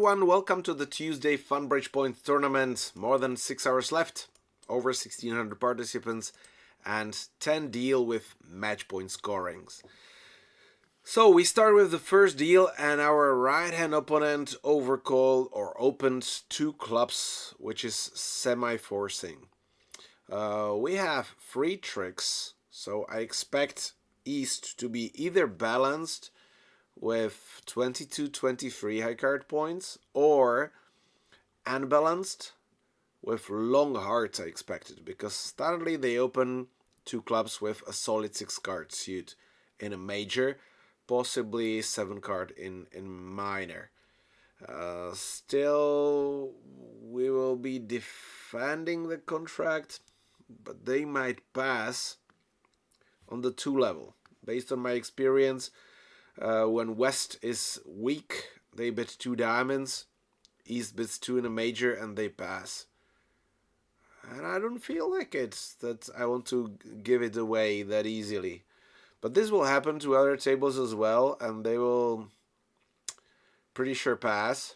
everyone, welcome to the Tuesday Funbridge Point tournament. More than 6 hours left, over 1600 participants, and 10 deal with match point scorings. So we start with the first deal, and our right hand opponent overcalled or opened 2 clubs, which is semi-forcing. We have 3 tricks, so I expect East to be either balanced with 22-23 high card points, or unbalanced with long hearts I expected, because standardly they open 2 clubs with a solid 6 card suit in a major, possibly 7 card in minor. Still, we will be defending the contract, but they might pass on the 2 level. Based on my experience, when West is weak, they bet 2 diamonds, East bets 2 in a major, and they pass. And I don't feel like that I want to give it away that easily. But this will happen to other tables as well, and they will pretty sure pass.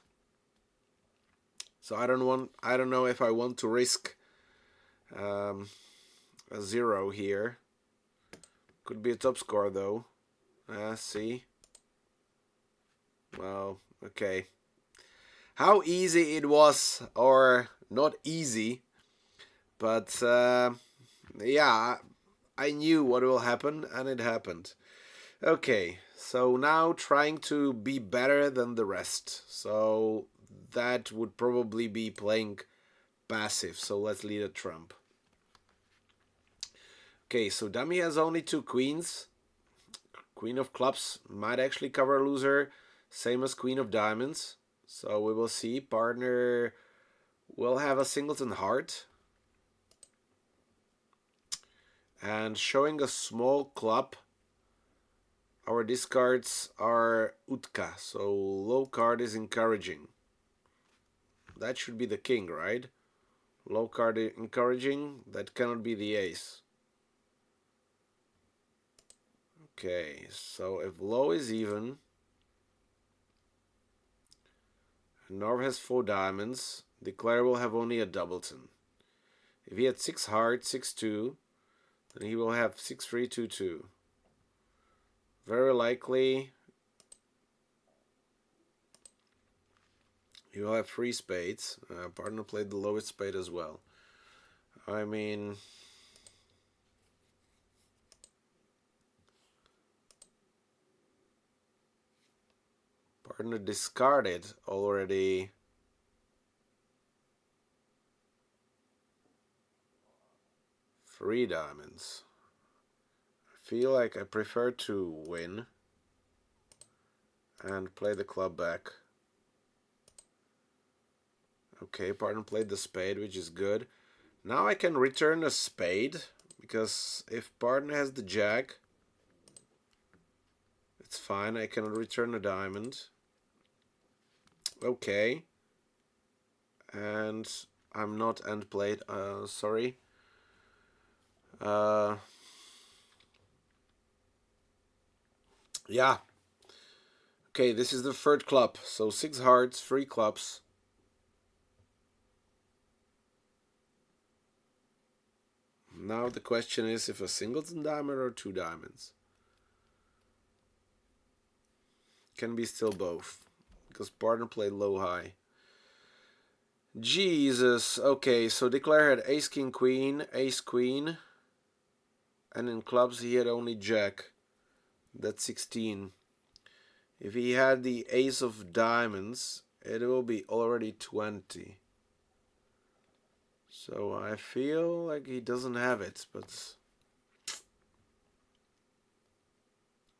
So I don't know if I want to risk a 0 here. Could be a top score though. See. Well, okay. How easy it was, or not easy, but yeah, I knew what will happen, and it happened. Okay, so now trying to be better than the rest. So that would probably be playing passive, so let's lead a trump. Okay, so dummy has only 2 queens. Queen of clubs might actually cover loser, same as queen of diamonds. So we will see. Partner will have a singleton heart. And showing a small club, our discards are Utka, so low card is encouraging. That should be the king, right? Low card encouraging, that cannot be the ace. Okay, so if low is even, Norv has 4 diamonds, Declare will have only a doubleton. If he had 6 hearts, 6-2, then he will have 6-3, 2-2. Very likely he will have 3 spades. Partner played the lowest spade as well. I mean, partner discarded already three diamonds. I feel like I prefer to win and play the club back. Okay, partner played the spade, which is good. Now I can return a spade, because if partner has the jack, it's fine. I can return a diamond. Okay. And I'm not end played. Sorry. Yeah. Okay, this is the third club. So 6 hearts, 3 clubs. Now the question is if a singleton diamond or 2 diamonds. Can be still both, because partner played low-high. Jesus. Okay, so Declare had ace, king, queen, ace, queen. And in clubs he had only jack. That's 16. If he had the ace of diamonds, it will be already 20. So I feel like he doesn't have it, but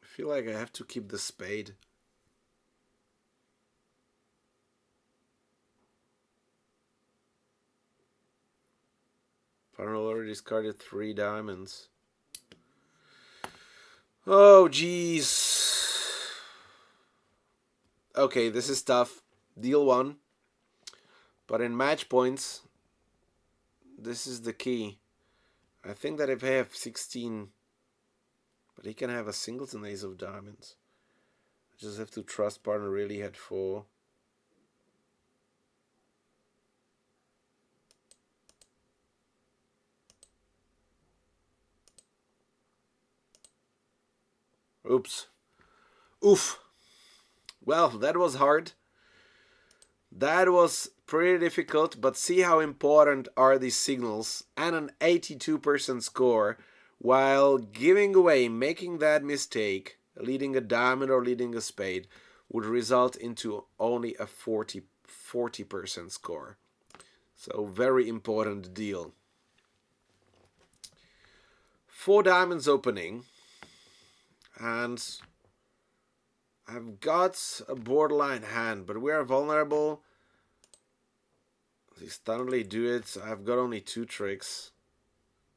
I feel like I have to keep the spade. Partner already discarded 3 diamonds. Oh, jeez. Okay, this is tough. Deal 1. But in match points, this is the key. I think that if I have 16, but he can have a singleton ace of diamonds. I just have to trust partner really had 4. Oops. Oof. Well, that was hard. That was pretty difficult, but see how important are these signals, and an 82% score while giving away, making that mistake, leading a diamond or leading a spade, would result into only a 40% score. So very important deal. 4 diamonds opening, and I've got a borderline hand, but we are vulnerable. They suddenly do it. I've got only 2 tricks,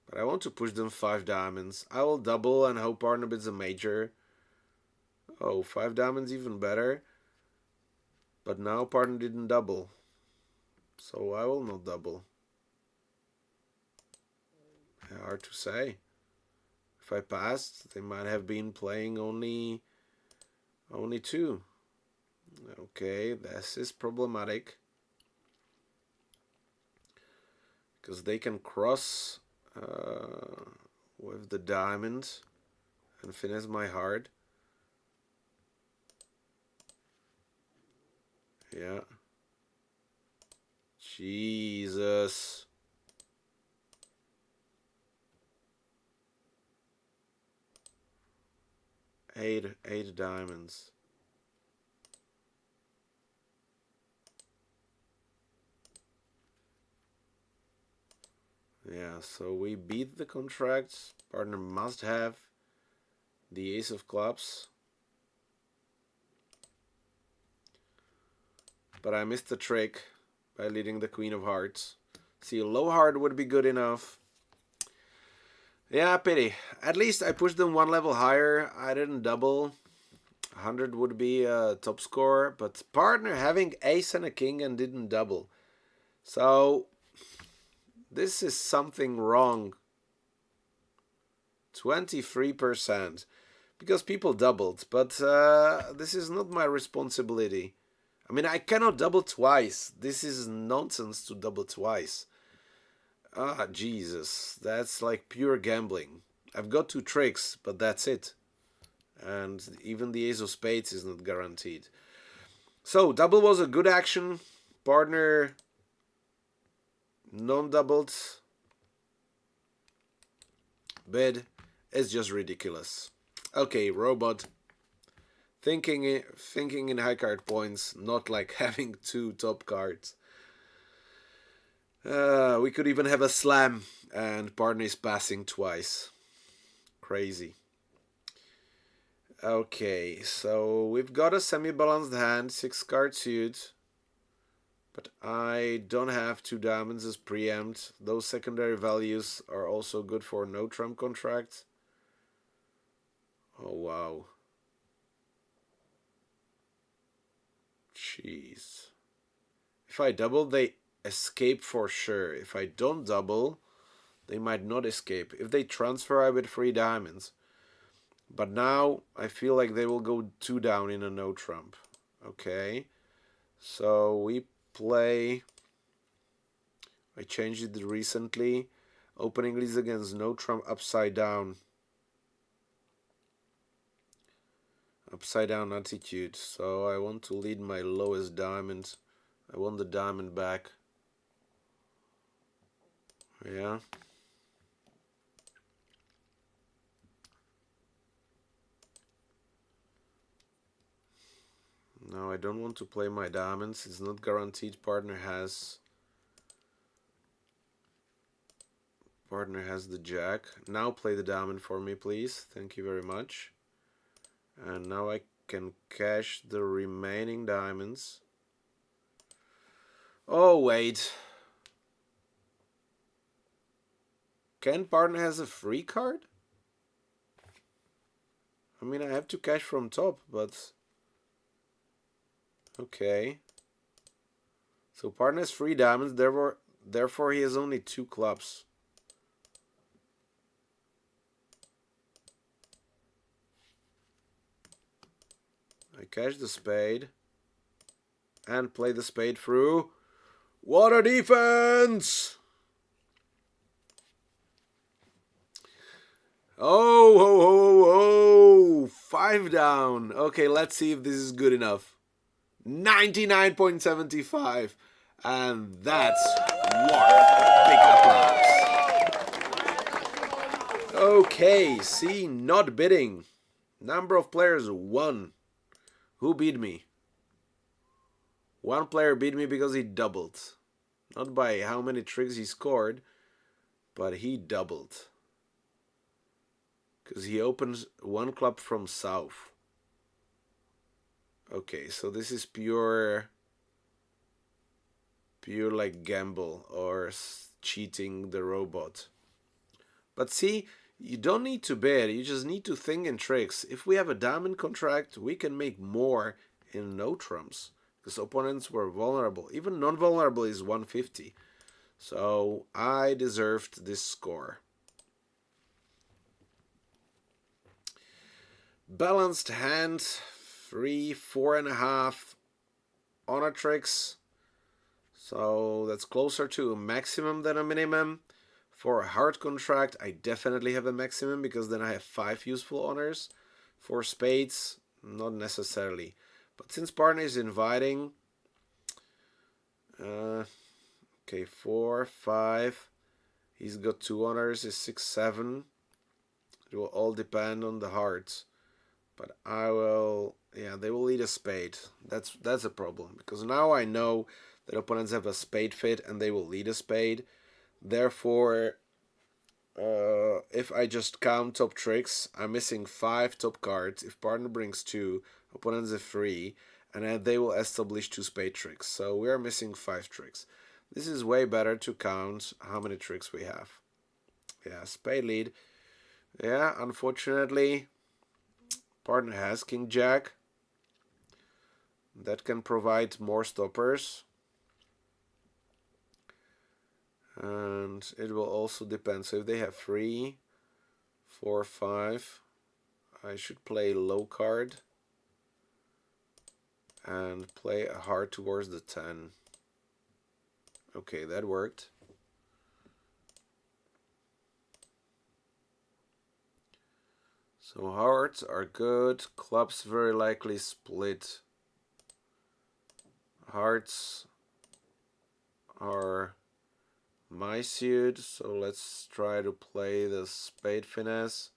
but I want to push them 5 diamonds. I will double and hope partner bids a major. Oh, 5 diamonds even better. But now partner didn't double, so I will not double. Hard to say. If I passed, they might have been playing only 2. Okay, this is problematic, because they can cross with the diamond and finesse my heart. Yeah. Jesus. Eight diamonds. Yeah, so we beat the contract. Partner must have the ace of clubs. But I missed the trick by leading the queen of hearts. See, a low heart would be good enough. Yeah, pity. At least I pushed them 1 level higher. I didn't double. 100 would be a top score, but partner having ace and a king and didn't double. So this is something wrong. 23%. Because people doubled, but this is not my responsibility. I mean, I cannot double twice. This is nonsense to double twice. Ah, Jesus. That's like pure gambling. I've got 2 tricks, but that's it. And even the ace of spades is not guaranteed. So, double was a good action. Partner non-doubled. Bid is just ridiculous. Okay, robot. Thinking in high card points, not like having 2 top cards. We could even have a slam and partner is passing twice. Crazy. Okay, so we've got a semi-balanced hand, 6 card suit. But I don't have 2 diamonds as preempt. Those secondary values are also good for no trump contract. Oh, wow. Jeez. If I double, they escape for sure. If I don't double, they might not escape. If they transfer, I bid 3 diamonds. But now I feel like they will go 2 down in a no trump. Okay. So we play. I changed it recently. Opening leads against no trump upside down. Upside down attitude. So I want to lead my lowest diamond. I want the diamond back. Yeah. No, I don't want to play my diamonds. It's not guaranteed. Partner has the jack. Now play the diamond for me, please. Thank you very much. And now I can cash the remaining diamonds. Oh, wait. Can partner has a free card? I mean, I have to cash from top, but... Okay. So partner has 3 diamonds, therefore he has only 2 clubs. I cash the spade and play the spade through. What a defense! Oh, ho, ho, ho, 5 down. Okay, let's see if this is good enough. 99.75. And that's worth big applause. Okay, see, not bidding. Number of players, 1. Who beat me? One player beat me because he doubled. Not by how many tricks he scored, but he doubled. Because he opens 1 club from south. Okay, so this is pure like gamble or cheating the robot. But see, you don't need to bid, you just need to think in tricks. If we have a diamond contract, we can make more in no trumps. Because opponents were vulnerable. Even non-vulnerable is 150. So I deserved this score. Balanced hand, 3, 4.5 honor tricks. So that's closer to a maximum than a minimum. For a hard contract, I definitely have a maximum because then I have 5 useful honors. For spades, not necessarily. But since partner is inviting, okay, 4, 5. He's got 2 honors, is 6, 7. It will all depend on the hearts. But I will, yeah, they will lead a spade. That's a problem because now I know that opponents have a spade fit and they will lead a spade. Therefore, if I just count top tricks, I'm missing 5 top cards. If partner brings 2, opponents have 3, and then they will establish 2 spade tricks. So we are missing 5 tricks. This is way better to count how many tricks we have. Yeah, spade lead. Yeah, unfortunately, partner has king jack. That can provide more stoppers. And it will also depend. So if they have 3, 4, 5, I should play low card and play a heart towards the 10. Okay, that worked. So hearts are good. Clubs very likely split. Hearts are my suit, so let's try to play the spade finesse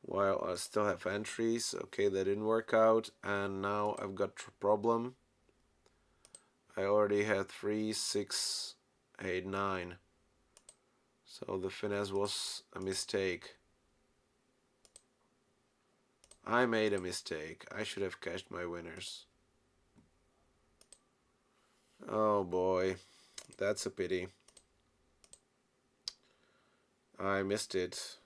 while I still have entries. Okay, that didn't work out, and now I've got a problem. I already had 3, 6, 8, 9. So the finesse was a mistake. I made a mistake. I should have cashed my winners. Oh boy, that's a pity. I missed it.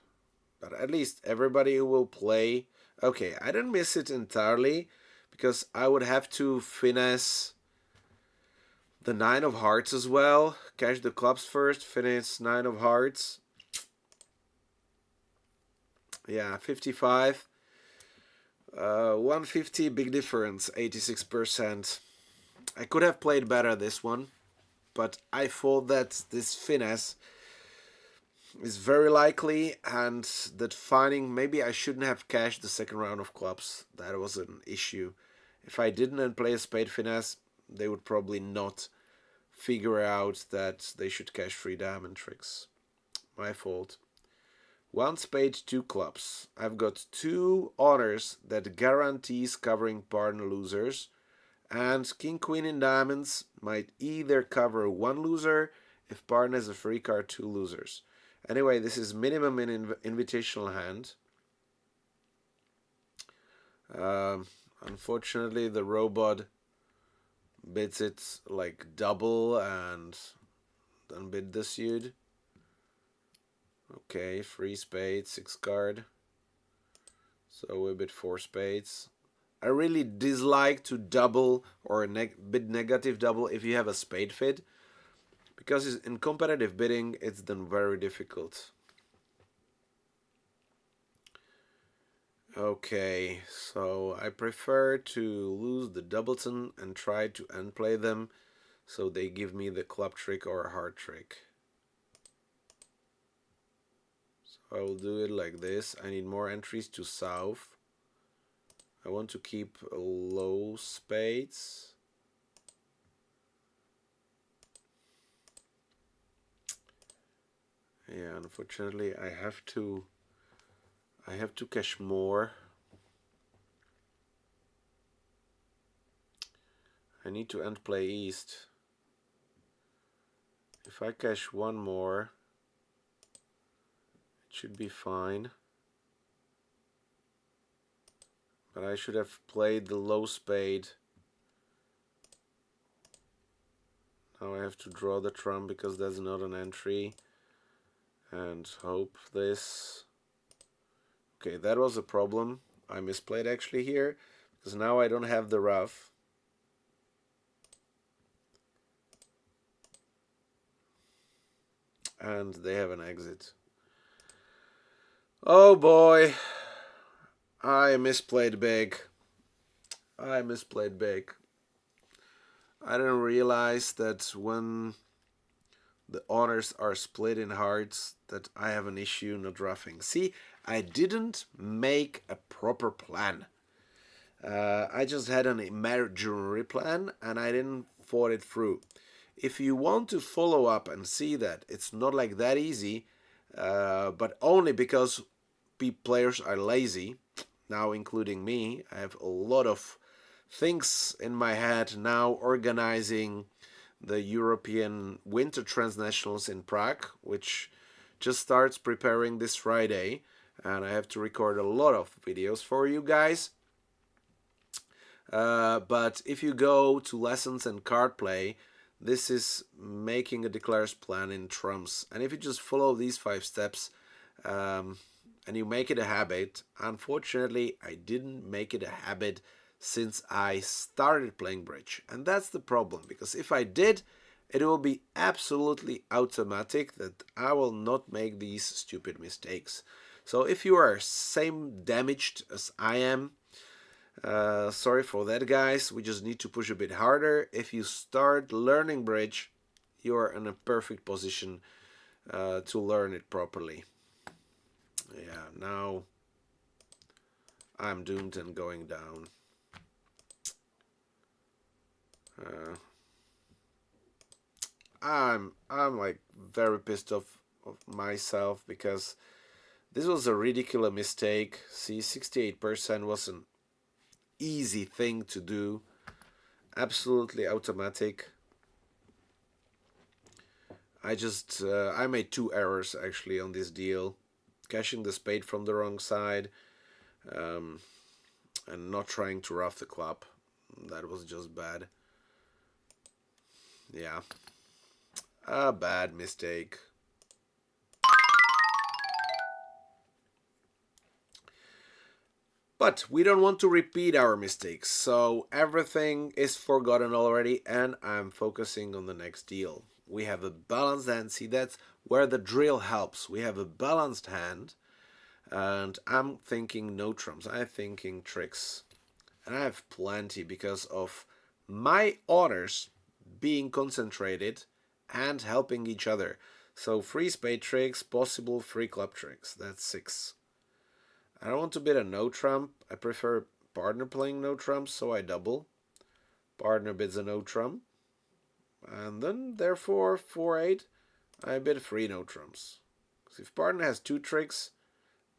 But at least everybody who will play... Okay, I didn't miss it entirely because I would have to finesse the 9 of hearts as well. Cash the clubs first, finesse 9 of hearts. Yeah, 55. 150, big difference, 86%. I could have played better this one, but I thought that this finesse is very likely and that finding maybe I shouldn't have cashed the second round of clubs. That was an issue. If I didn't play a spade finesse, they would probably not figure out that they should cash 3 diamond tricks. My fault. 1 spade, 2 clubs. I've got 2 honors that guarantees covering partner losers, and king queen in diamonds might either cover 1 loser if partner has a free card, 2 losers. Anyway, this is minimum in invitational hand. Unfortunately, the robot bids it like double and then bid the suit. Okay, 3 spades, 6 card. So we bid 4 spades. I really dislike to double or bid negative double if you have a spade fit, because in competitive bidding it's then very difficult. Okay, so I prefer to lose the doubleton and try to end play them so they give me the club trick or a heart trick. So I will do it like this. I need more entries to south. I want to keep low spades. Yeah, unfortunately I have to cash more. I need to end play east. If I cash one more, it should be fine. But I should have played the low spade. Now I have to draw the trump because that's not an entry. And hope this. Okay, that was a problem. I misplayed actually here because now I don't have the ruff. And they have an exit. Oh boy. I misplayed big. I misplayed big. I didn't realize that when the honors are split in hearts that I have an issue not ruffing. See, I didn't make a proper plan. I just had an imaginary plan and I didn't thought it through. If you want to follow up and see that it's not like that easy, but only because players are lazy, now including me, I have a lot of things in my head now organizing the European Winter Transnationals in Prague, which just starts preparing this Friday, and I have to record a lot of videos for you guys. But if you go to lessons and card play, this is making a declares plan in trumps. And if you just follow these 5 steps and you make it a habit, unfortunately, I didn't make it a habit since I started playing bridge. And that's the problem, because if I did, it will be absolutely automatic that I will not make these stupid mistakes. So if you are same damaged as I am, sorry for that, guys. We just need to push a bit harder. If you start learning bridge, you are in a perfect position to learn it properly. Yeah, now I'm doomed and going down. I'm like very pissed off of myself because this was a ridiculous mistake. See, 68% was an easy thing to do, absolutely automatic. I made 2 errors actually on this deal, cashing the spade from the wrong side, and not trying to ruff the club. That was just bad. Yeah, a bad mistake. But we don't want to repeat our mistakes, so everything is forgotten already and I'm focusing on the next deal. We have a balanced hand. See, that's where the drill helps. We have a balanced hand and I'm thinking no trumps. I'm thinking tricks. And I have plenty because of my honors being concentrated and helping each other. So 3 spade tricks, possible 3 club tricks. That's 6. I don't want to bid a no trump. I prefer partner playing no trumps, so I double. Partner bids a no trump. And then, therefore, 4-8, I bid 3 no trumps. Because if partner has 2 tricks,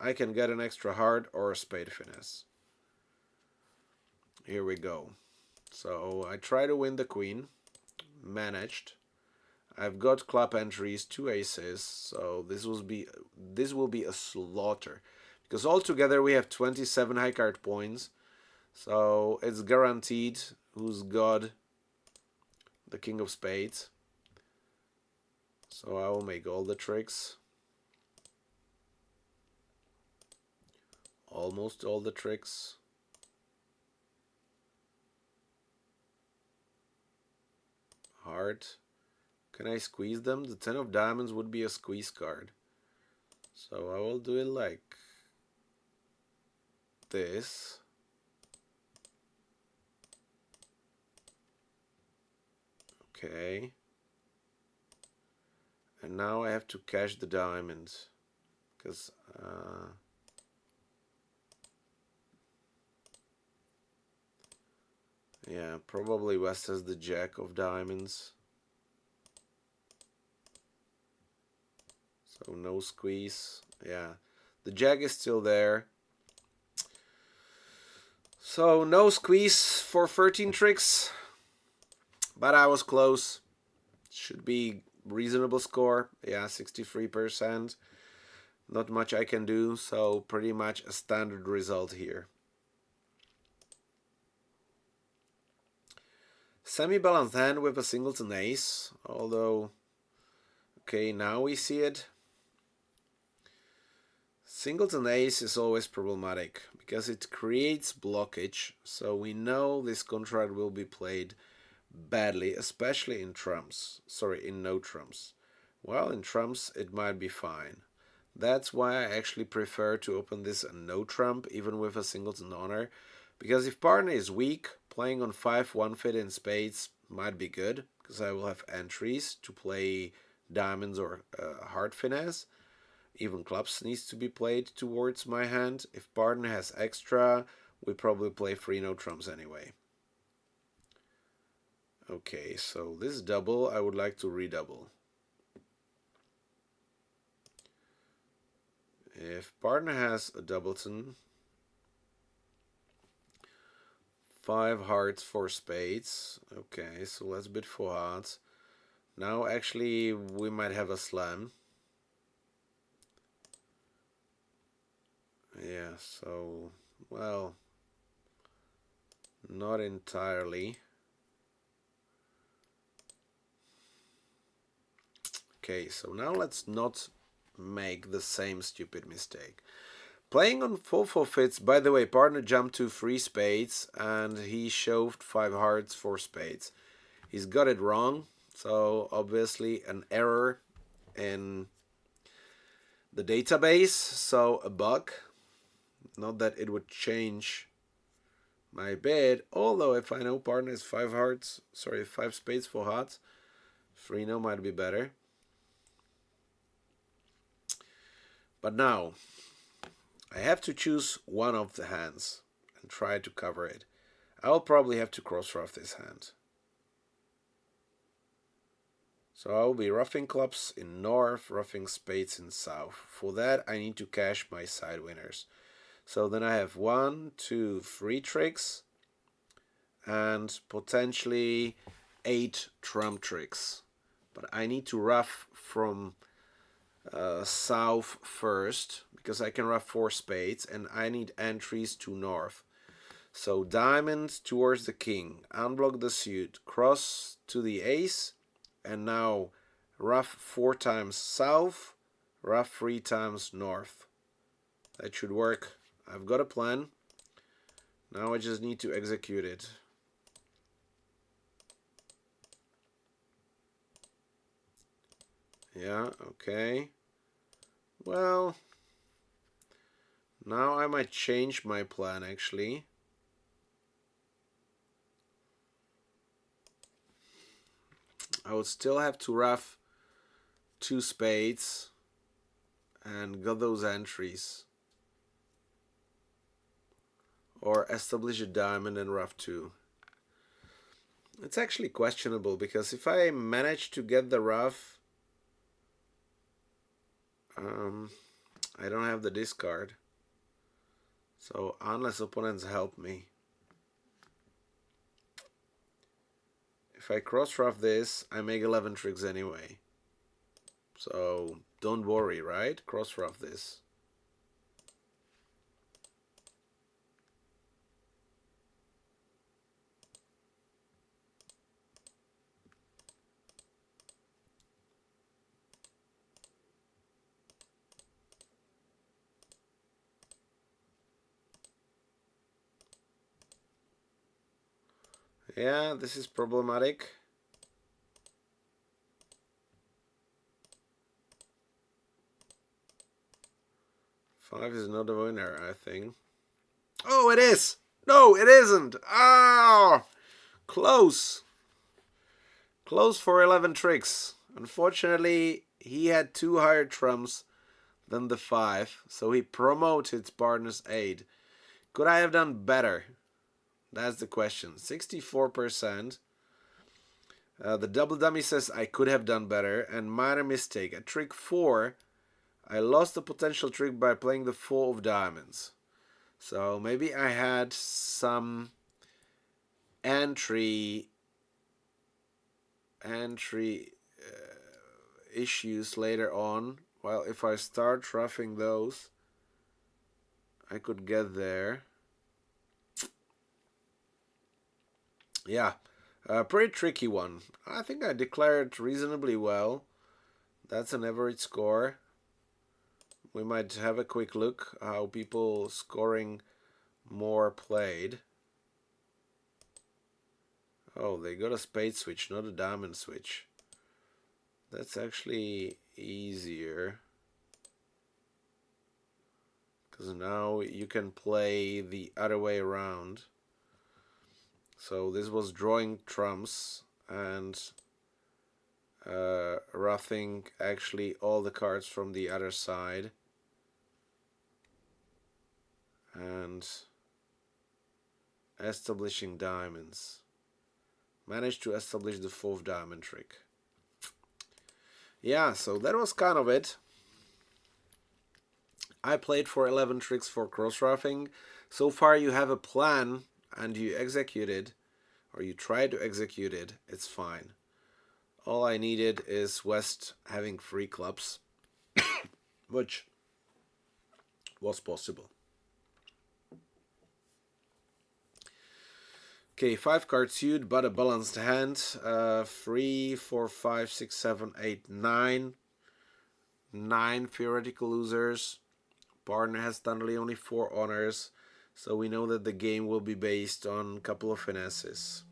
I can get an extra heart or a spade finesse. Here we go. So I try to win the queen. Managed. I've got club entries, 2 aces, so this will be a slaughter. Because altogether we have 27 high card points. So it's guaranteed who's got the king of spades. So I will make all the tricks. Almost all the tricks. Heart. Can I squeeze them? The 10 of diamonds would be a squeeze card. So I will do it like this. Okay. And now I have to cash the diamonds. Because Yeah, probably West has the jack of diamonds. So no squeeze. Yeah, the jack is still there. So no squeeze for 13 tricks. But I was close. Should be reasonable score. Yeah, 63%. Not much I can do, so pretty much a standard result here. Semi-balanced hand with a singleton ace, although, okay, now we see it. Singleton ace is always problematic because it creates blockage, so we know this contract will be played badly, especially in trumps. Sorry, in no trumps. Well, in trumps it might be fine. That's why I actually prefer to open this a no trump even with a singleton honor, because if partner is weak, playing on 5 1-fit in spades might be good, because I will have entries to play diamonds or heart finesse. Even clubs needs to be played towards my hand. If partner has extra, we probably play 3 no trumps anyway. Okay, so this double I would like to redouble. If partner has a doubleton, 5 hearts, 4 spades. Okay, so let's bid 4 hearts. Now actually we might have a slam. Yeah, so, well, not entirely. Okay, so now let's not make the same stupid mistake. Playing on 4 forfeits, by the way, partner jumped to 3 spades and he shoved 5 hearts, 4 spades. He's got it wrong, so obviously an error in the database, so a bug. Not that it would change my bid, although if I know partner is 5 hearts, sorry, 5 spades, 4 hearts, 3 no might be better. But now, I have to choose one of the hands and try to cover it. I'll probably have to cross-ruff this hand. So I'll be ruffing clubs in north, ruffing spades in south. For that, I need to cash my side winners. So then I have 1, 2, 3 tricks and potentially 8 trump tricks. But I need to ruff from south first because I can ruff 4 spades and I need entries to north. So diamond towards the king, unblock the suit, cross to the ace, and now ruff 4 times south, ruff 3 times north. That should work. I've got a plan. Now I just need to execute it. Yeah, okay. Well, now I might change my plan actually. I would still have to ruff 2 spades and got those entries. Or establish a diamond and ruff 2. It's actually questionable because if I manage to get the ruff, I don't have the discard. So unless opponents help me. If I cross-ruff this, I make 11 tricks anyway. So don't worry, right? Cross-ruff this. Yeah, this is problematic. Five is not a winner, I think. Oh, it is! No, it isn't! Ah! Close! Close for 11 tricks. Unfortunately, he had 2 higher trumps than the 5, so he promoted partner's 8. Could I have done better? That's the question. 64%. The double dummy says I could have done better. And minor mistake. At trick 4, I lost the potential trick by playing the 4 of diamonds. So maybe I had some entry issues later on. Well, if I start roughing those, I could get there. Yeah, a pretty tricky one. I think I declared reasonably well. That's an average score. We might have a quick look how people scoring more played. Oh, they got a spade switch, not a diamond switch. That's actually easier, because now you can play the other way around. So this was drawing trumps and roughing actually all the cards from the other side. And establishing diamonds. Managed to establish the 4th diamond trick. Yeah, so that was kind of it. I played for 11 tricks for cross-ruffing. So far you have a plan and you execute it, or you try to execute it, it's fine. All I needed is West having free clubs, which was possible. Okay, 5 card suit, but a balanced hand. 3, 4, 5, 6, 7, 8, 9. 9 theoretical losers. Partner has currently only 4 honors, so we know that the game will be based on a couple of finesses.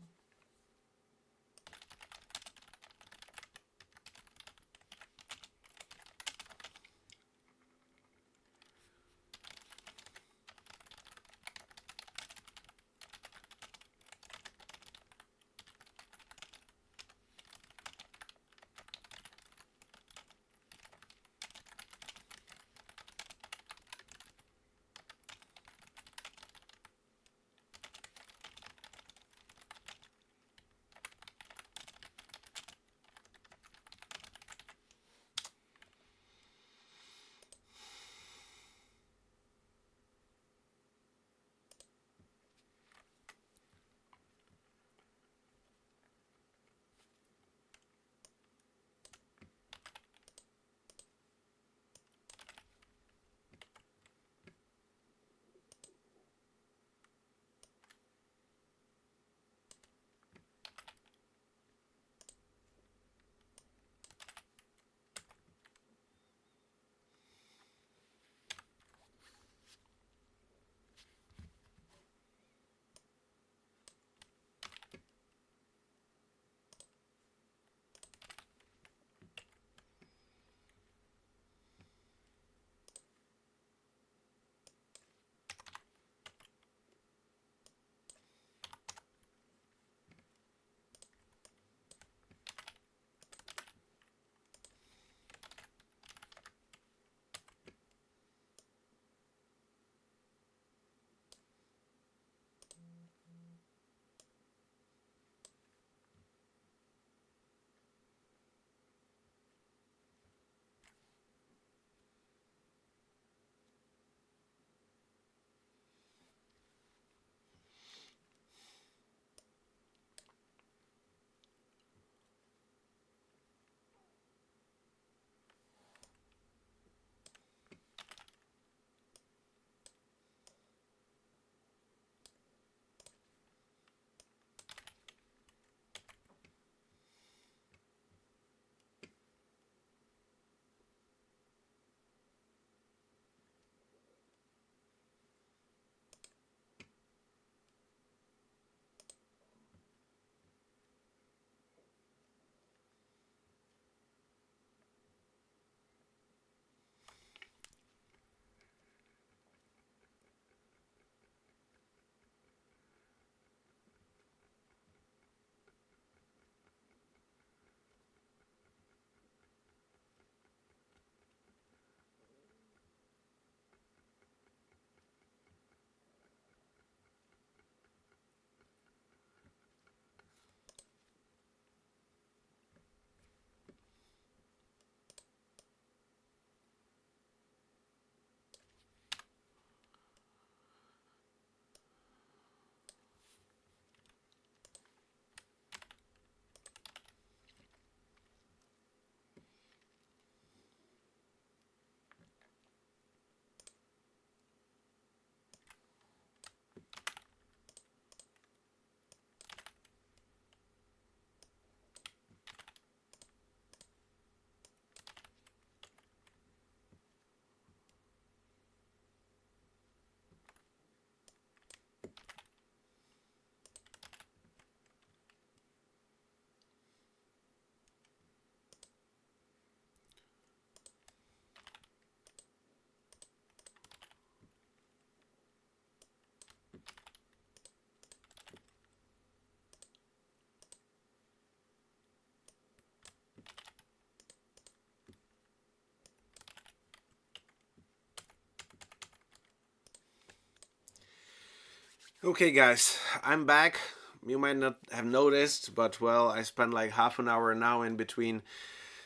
Okay guys, I'm back. You might not have noticed, but well, I spent like half an hour now in between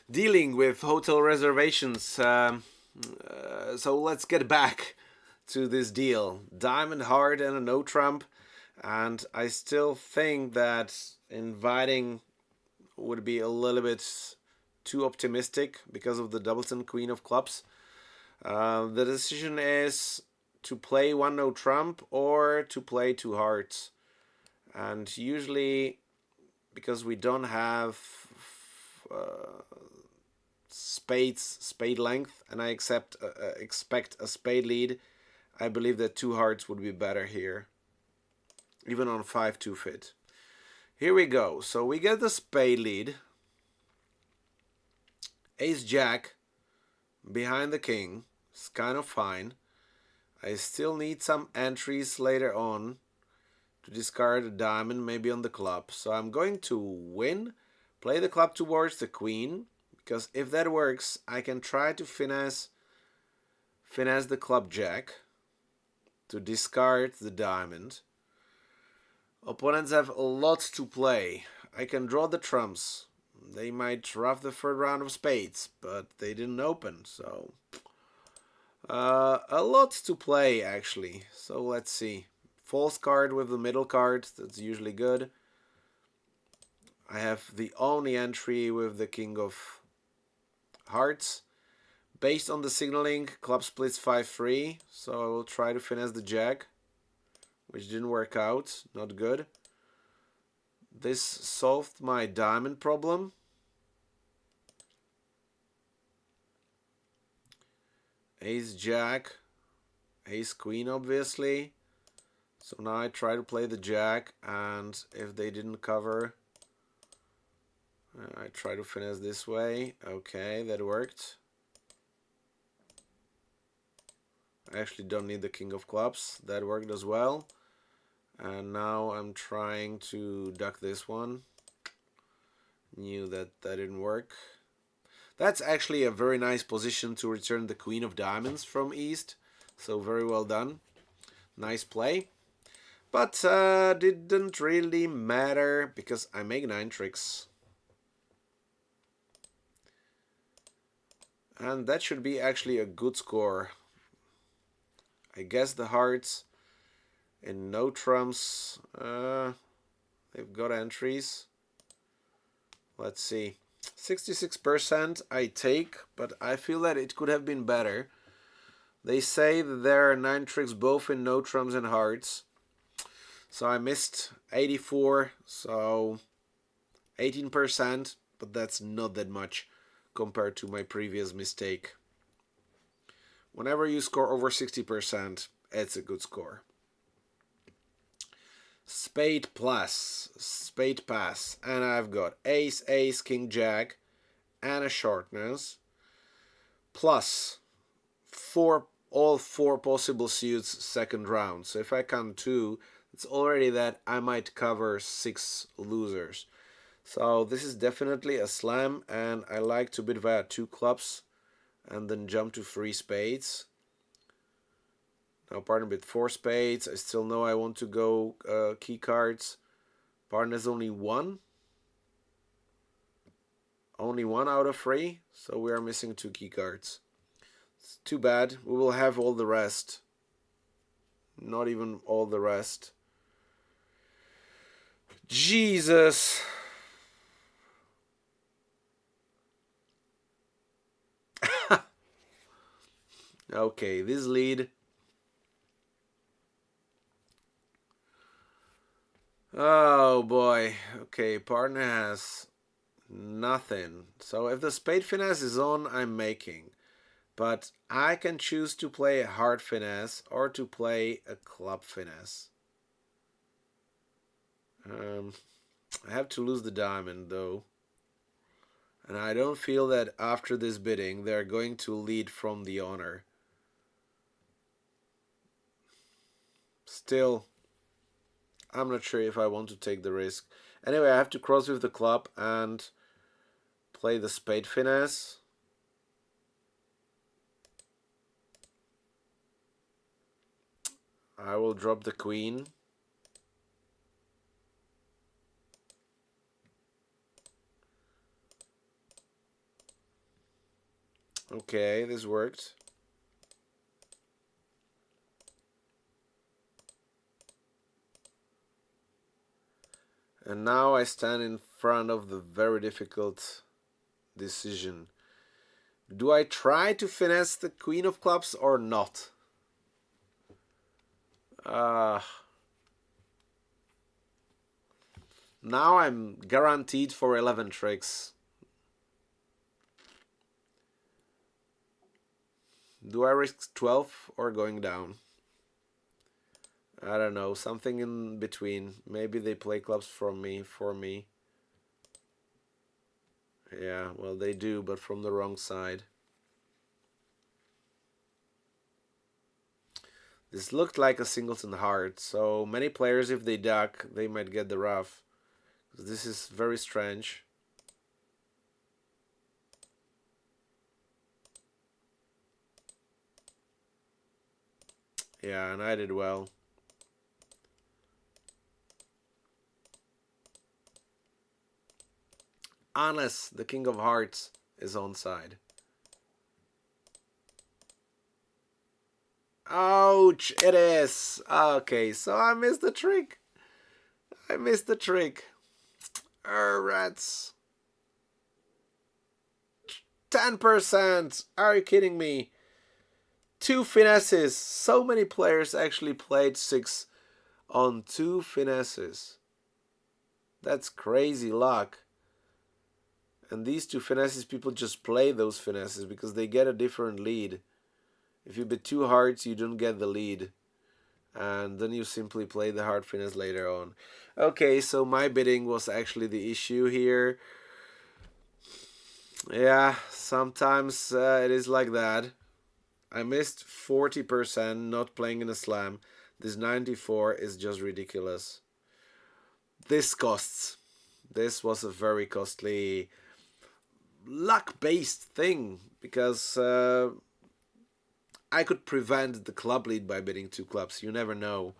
dealing with hotel reservations. So let's get back to this deal. Diamond Heart and a no trump. And I still think that inviting would be a little bit too optimistic because of the Doubleton Queen of Clubs. The decision is to play one no trump or to play two hearts. And usually, because we don't have spade length, and I expect a spade lead, I believe that two hearts would be better here, even on 5-2 fit. Here we go. So we get the spade lead. Ace Jack behind the king. It's kind of fine. I still need some entries later on to discard a diamond, maybe on the club. So I'm going to win, play the club towards the queen, because if that works, I can try to finesse the club jack to discard the diamond. Opponents have a lot to play. I can draw the trumps. They might ruff the third round of spades, but they didn't open, so a lot to play actually. So let's see. False card with the middle card, that's usually good. I have the only entry with the king of hearts. Based on the signaling, club splits 5-3, so I will try to finesse the jack, which didn't work out, not good. This solved my diamond problem. Ace jack, ace queen obviously. So now I try to play the jack, and if they didn't cover, I try to finesse this way. Okay, that worked. I actually don't need the king of clubs. That worked as well. And now I'm trying to duck this one. Knew that that didn't work. That's actually a very nice position to return the queen of diamonds from east. So very well done. Nice play. But didn't really matter because I make 9 tricks. And that should be actually a good score. I guess the hearts and no trumps, they've got entries. Let's see. 66% I take, but I feel that it could have been better. They say that there are 9 tricks both in no trumps and hearts. So I missed 84, so 18%, but that's not that much compared to my previous mistake. Whenever you score over 60%, it's a good score. Spade plus, spade pass, and I've got ace, ace, king, jack, and a shortness, plus all four possible suits second round. So if I count 2, it's already that I might cover 6 losers. So this is definitely a slam, and I like to bid via 2 clubs and then jump to 3 spades. Now partner bid 4 spades. I still know I want to go key cards. Partner is only 1. Only 1 out of 3, so we are missing 2 key cards. It's too bad. We will have all the rest. Not even all the rest. Jesus. Okay, this lead. Oh boy. Okay, partner has nothing. So if the spade finesse is on, I'm making. But I can choose to play a heart finesse or to play a club finesse. I have to lose the diamond though. And I don't feel that after this bidding they're going to lead from the honor. Still, I'm not sure if I want to take the risk. Anyway, I have to cross with the club and play the spade finesse. I will drop the queen. Okay, this worked. And now I stand in front of the very difficult decision. Do I try to finesse the Queen of Clubs or not? Now I'm guaranteed for 11 tricks. Do I risk 12 or going down? I don't know, something in between. Maybe they play clubs for me. Yeah, well, they do, but from the wrong side. This looked like a singleton heart, so many players, if they duck, they might get the ruff. This is very strange. Yeah, and I did well. Unless the King of Hearts is on side. Ouch, it is. Okay, so I missed the trick. 10%. Are you kidding me? 2 finesses. So many players actually played 6 on 2 finesses. That's crazy luck. And these 2 finesses, people just play those finesses because they get a different lead. If you bet 2 hearts, you don't get the lead. And then you simply play the hard finesse later on. Okay, so my bidding was actually the issue here. Yeah, sometimes it is like that. I missed 40% not playing in a slam. This 94 is just ridiculous. This costs. This was a very costly luck-based thing because I could prevent the club lead by bidding 2 clubs. You never know.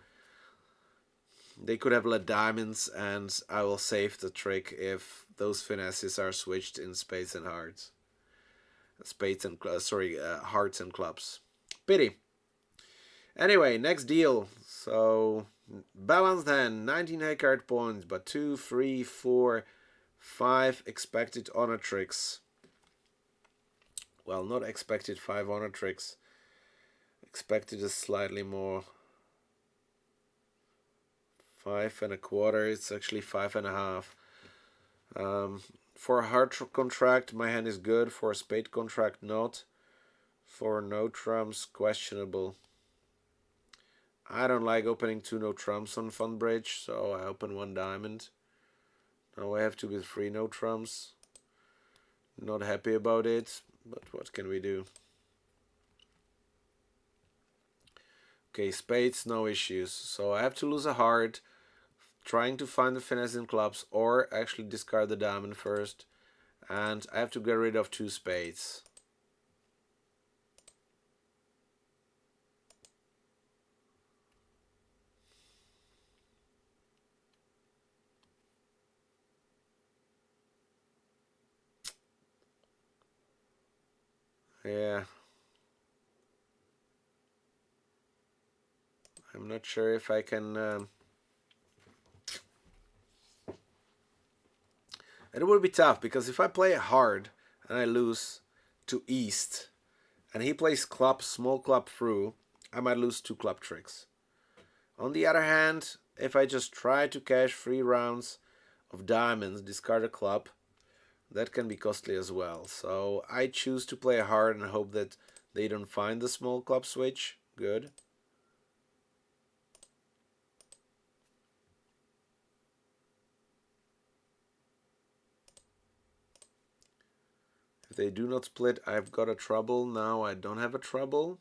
They could have let diamonds, and I will save the trick if those finesses are switched in spades and hearts. Hearts and clubs. Pity. Anyway, next deal. So balanced hand, 19 high card points, but 2, 3, 4, 5 expected honor tricks. Well, not expected 5 honor tricks. Expected is slightly more. 5.25. It's actually 5.5. For a heart contract, my hand is good. For a spade contract, not. For no trumps, questionable. I don't like opening 2 no trumps on Funbridge, so I open 1 diamond. Now I have to with 3 no trumps. Not happy about it, but what can we do? Okay, spades, no issues. So I have to lose a heart, trying to find the finesse in clubs, or actually discard the diamond first. And I have to get rid of 2 spades. Yeah. I'm not sure if I can... It will be tough, because if I play hard and I lose to East, and he plays club, small club through, I might lose 2 club tricks. On the other hand, if I just try to cash 3 rounds of diamonds, discard a club, that can be costly as well. So I choose to play hard and hope that they don't find the small club switch. Good. If they do not split, I've got a trouble. Now I don't have a trouble.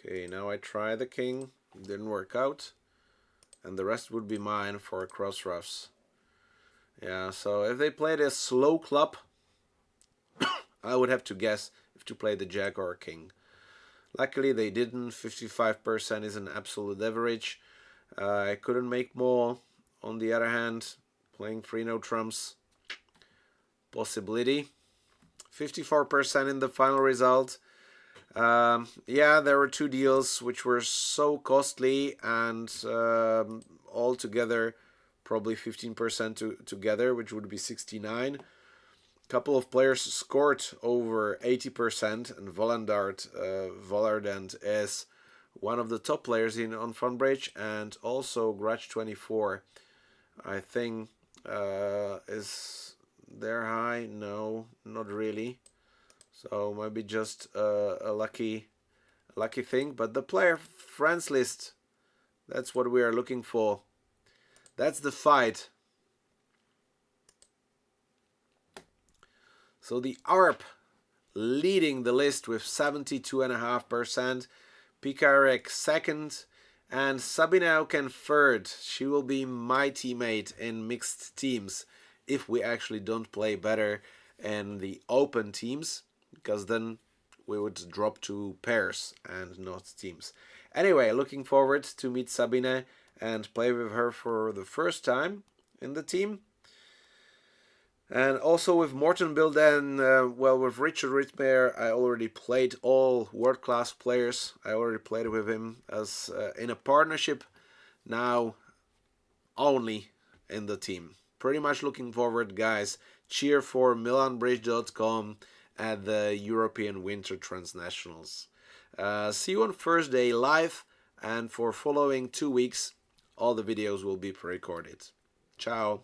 Okay, now I try the king. Didn't work out. and the rest would be mine for cross-ruffs. Yeah, so if they played a slow club, I would have to guess if to play the Jack or King. Luckily they didn't. 55% is an absolute average. I couldn't make more. On the other hand, playing 3 no trumps, possibility. 54% in the final result. Yeah, there were 2 deals which were so costly, and altogether probably 15% together, which would be 69. Couple of players scored over 80%, and Vollardant is one of the top players on Funbridge, and also Grudge24, I think, is there high? No, not really. So maybe just a lucky thing. But the player friends list, that's what we are looking for. That's the fight. So the ARP leading the list with 72.5%, Pikarek second, and Sabina Auken third. She will be my teammate in mixed teams if we actually don't play better in the open teams, because then we would drop to pairs and not teams. Anyway, looking forward to meet Sabine and play with her for the first time in the team. And also with Morten Bilden, well, with Richard Ritmeyer, I already played all world-class players. I already played with him as in a partnership, now only in the team. Pretty much looking forward, guys. Cheer for milanbridge.com at the European Winter Transnationals. See you on Thursday live, and for following 2 weeks, all the videos will be pre-recorded. Ciao.